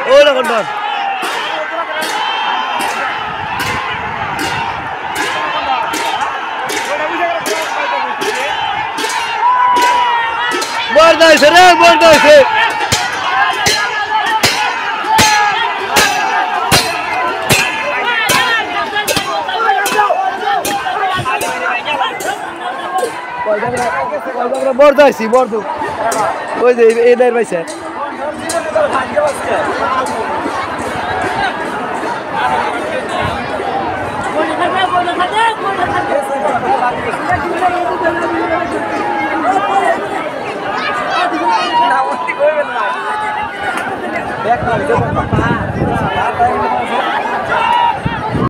Hola, Condor. Guarda ese, guarda ese. Bordo আইছি bordo ওই যে এই দের ভাইছে না ওটি কইবেন না দেখ না